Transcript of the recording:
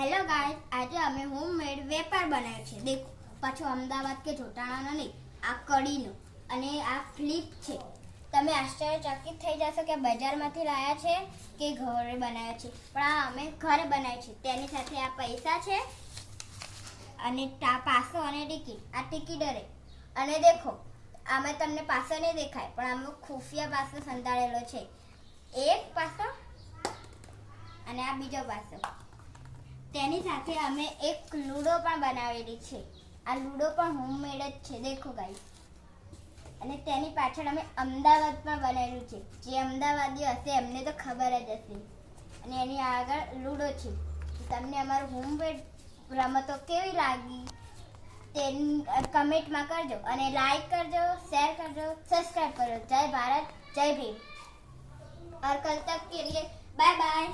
Hello guys, આજે અમે homemade વેપાર બનાવ્યો છે. દેખો, પાછો અમદાવાદ કે જોટાણાનો નહીં, આ કડીનો અને આ ફ્લિપ છે. તમે આશ્ચર્યચકિત થઈ જશો કે બજારમાંથી લાયા છે કે ઘરે બનાવ્યા છે, પણ આ અમે ઘરે બનાવ્યા છે. તેની સાથે આ પૈસા છે અને પાસો અને ટિકિટ. આ ટિકિટ અરે અને દેખો, આમાં તમને પાસો નહીં દેખાય, પણ આમાં ખુફિયા પાસો સંતાડેલો છે. એક પાસો અને આ બીજો પાસો. તેની સાથે અમે એક લૂડો પણ બનાવેલી છે. આ લૂડો પણ હોમમેડ જ છે. દેખો ગાઈસ, અને તેની પાછળ અમે અમદાવાદમાં બનાવેલું છે. જે અમદાવાદી હશે એમને તો ખબર જ હશે. અને એની આગળ લૂડો છે. તમને અમારું હોમમેડ રમતો કેવી લાગી તે કમેન્ટમાં કરજો અને લાઈક કરજો, શેર કરજો, સબસ્ક્રાઇબ કરજો. જય ભારત, જય ભીમ. और कल तक के लिए बाय बाय.